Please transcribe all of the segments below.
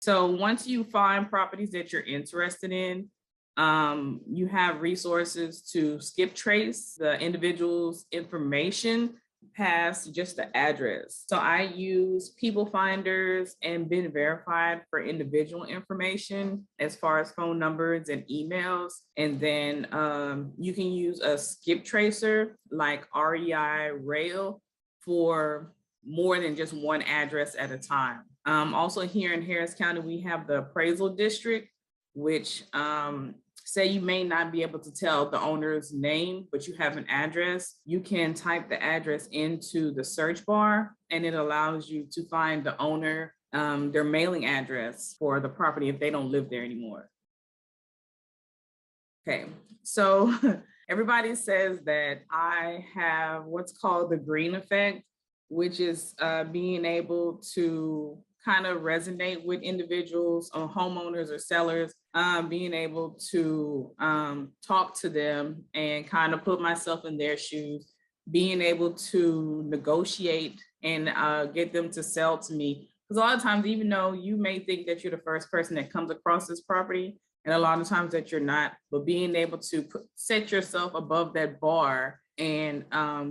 So once you find properties that you're interested in, you have resources to skip trace the individual's information past just the address. So I use people finders and been verified for individual information as far as phone numbers and emails. And then you can use a skip tracer like REI Rail for more than just one address at a time. Also here in Harris County, we have the appraisal district, which say you may not be able to tell the owner's name, but you have an address. You can type the address into the search bar and it allows you to find the owner, their mailing address for the property if they don't live there anymore. Okay, so everybody says that I have what's called the green effect, which is being able to kind of resonate with individuals or homeowners or sellers, being able to talk to them and kind of put myself in their shoes, being able to negotiate and get them to sell to me. Because a lot of times, even though you may think that you're the first person that comes across this property, and a lot of times that you're not, but being able to set yourself above that bar and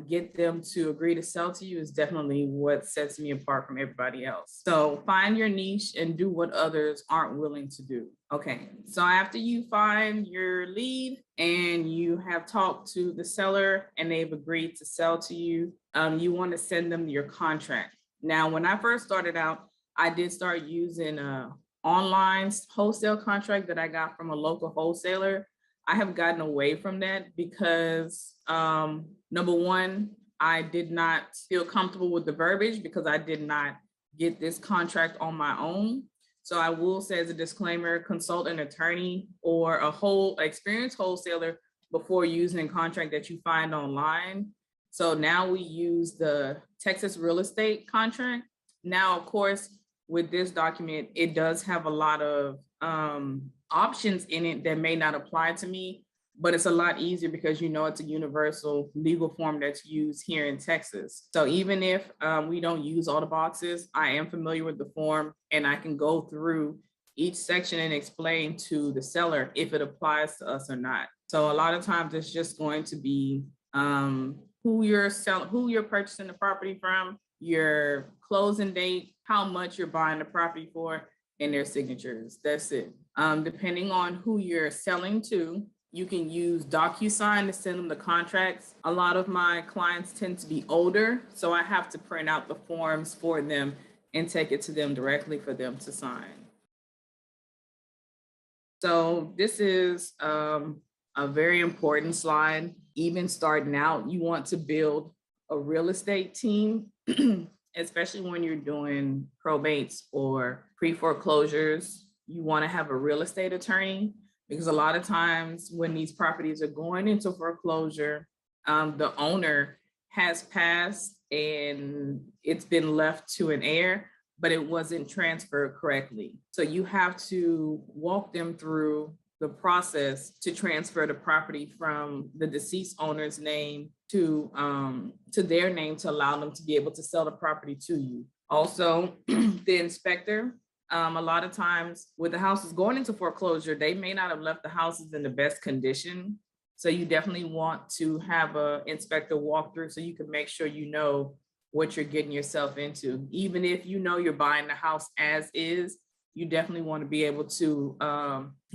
get them to agree to sell to you is definitely what sets me apart from everybody else. So find your niche and do what others aren't willing to do. Okay, so after you find your lead and you have talked to the seller and they've agreed to sell to you, you want to send them your contract. Now, when I first started out, I did start using a online wholesale contract that I got from a local wholesaler. I have gotten away from that because number one, I did not feel comfortable with the verbiage because I did not get this contract on my own. So I will say as a disclaimer, consult an attorney or a experienced wholesaler before using a contract that you find online. So now we use the Texas real estate contract. Now, of course, with this document, it does have a lot of options in it that may not apply to me, but it's a lot easier because it's a universal legal form that's used here in Texas. So even if we don't use all the boxes, I am familiar with the form and I can go through each section and explain to the seller if it applies to us or not. So a lot of times it's just going to be who you're purchasing the property from, your closing date, how much you're buying the property for, and their signatures. That's it. Depending on who you're selling to, you can use DocuSign to send them the contracts. A lot of my clients tend to be older, so I have to print out the forms for them and take it to them directly for them to sign. So this is a very important slide. Even starting out, you want to build a real estate team, especially when you're doing probates or pre-foreclosures. You want to have a real estate attorney because a lot of times when these properties are going into foreclosure, the owner has passed and it's been left to an heir, but it wasn't transferred correctly. So you have to walk them through the process to transfer the property from the deceased owner's name to their name to allow them to be able to sell the property to you. Also, the inspector, a lot of times with the houses going into foreclosure, they may not have left the houses in the best condition. So you definitely want to have an inspector walk through so you can make sure you know what you're getting yourself into. Even if you know you're buying the house as is, you definitely want to be able to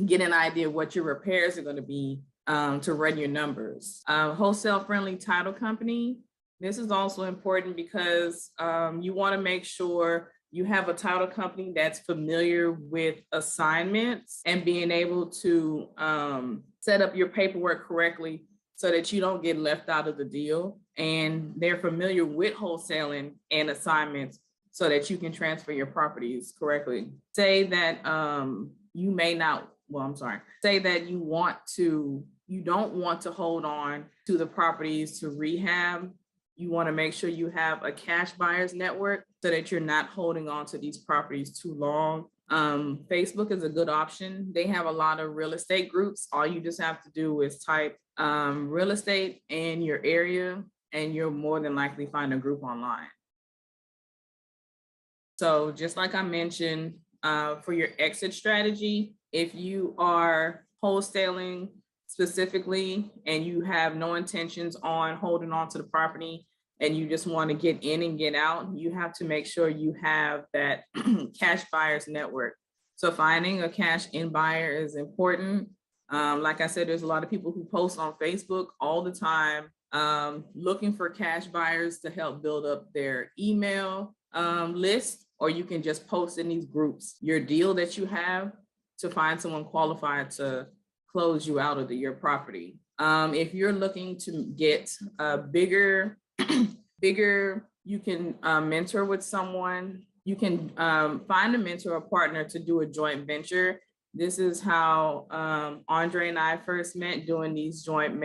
get an idea of what your repairs are going to be to run your numbers. Wholesale friendly title company. This is also important because you want to make sure you have a title company that's familiar with assignments and being able to set up your paperwork correctly so that you don't get left out of the deal. And they're familiar with wholesaling and assignments so that you can transfer your properties correctly. Say that say that you don't want to hold on to the properties to rehab. You want to make sure you have a cash buyers network so that you're not holding on to these properties too long. Facebook is a good option. They have a lot of real estate groups. All you just have to do is type real estate in your area and you'll more than likely find a group online. So just like I mentioned, for your exit strategy, if you are wholesaling specifically and you have no intentions on holding on to the property and you just want to get in and get out, you have to make sure you have that cash buyers network. So finding a cash in buyer is important. Like I said, there's a lot of people who post on Facebook all the time looking for cash buyers to help build up their email list, or you can just post in these groups your deal that you have to find someone qualified to close you out of your property. If you're looking to get bigger, you can mentor with someone. You can find a mentor or partner to do a joint venture. This is how Andre and I first met, doing these joint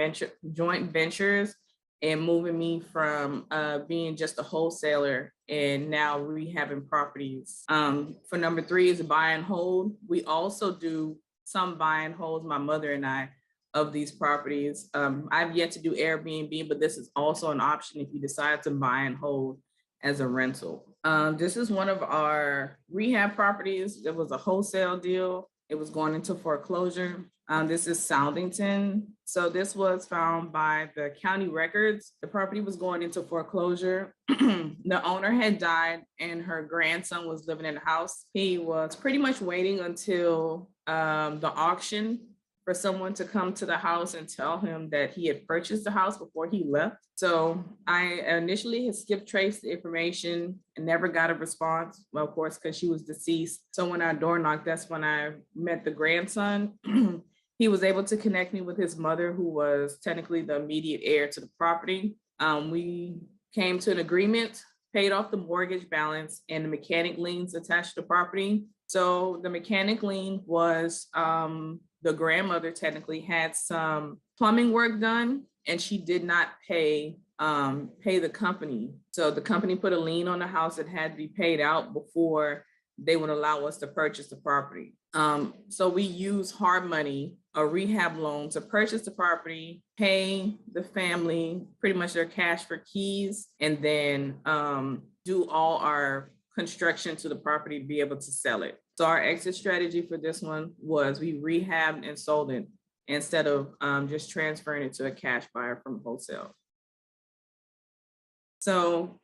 ventures and moving me from being just a wholesaler and now rehabbing properties. For number 3 is a buy and hold. We also do some buy and holds, my mother and I, of these properties. I've yet to do Airbnb, but this is also an option if you decide to buy and hold as a rental. This is one of our rehab properties. It was a wholesale deal. It was going into foreclosure. This is Southington. So this was found by the county records. The property was going into foreclosure. The owner had died and her grandson was living in the house. He was pretty much waiting until the auction for someone to come to the house and tell him that he had purchased the house before he left. So I initially had skip traced the information and never got a response. Well, of course, because she was deceased. So when I door knocked, that's when I met the grandson. He was able to connect me with his mother, who was technically the immediate heir to the property. We came to an agreement, paid off the mortgage balance and the mechanic liens attached to the property. So the mechanic lien was the grandmother technically had some plumbing work done and she did not pay the company. So the company put a lien on the house that had to be paid out before they would allow us to purchase the property. So we use hard money, a rehab loan, to purchase the property, pay the family pretty much their cash for keys, and then do all our construction to the property to be able to sell it. So our exit strategy for this one was we rehabbed and sold it instead of just transferring it to a cash buyer from wholesale. So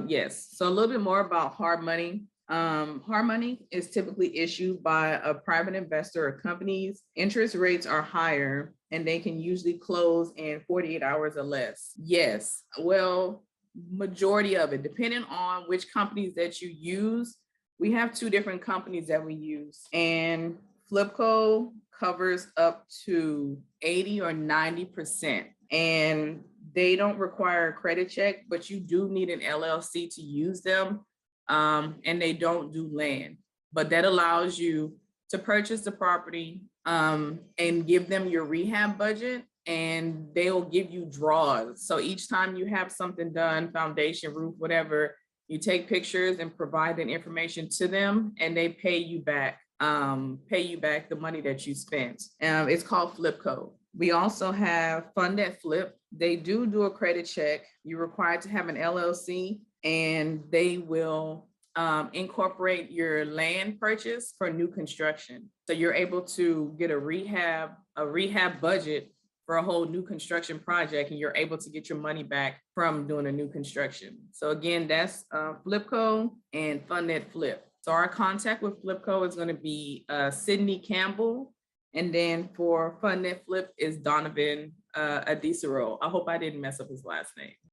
yes, so a little bit more about hard money. Hard money is typically issued by a private investor or companies. Interest rates are higher and they can usually close in 48 hours or less. Yes, well, majority of it, depending on which companies that you use. We have 2 different companies that we use, and Flipco covers up to 80 or 90%. And they don't require a credit check, but you do need an LLC to use them. And they don't do land, but that allows you to purchase the property and give them your rehab budget, and they'll give you draws. So each time you have something done, foundation, roof, whatever, you take pictures and provide that information to them, and they pay you back the money that you spent. It's called Flipco. We also have Fund at Flip. They do a credit check. You're required to have an LLC, and they will incorporate your land purchase for new construction. So you're able to get a rehab budget for a whole new construction project, and you're able to get your money back from doing a new construction. So again, that's Flipco and Fund at Flip. So our contact with Flipco is going to be Sydney Campbell. And then for Fund at Flip is Donovan Adisaro. I hope I didn't mess up his last name.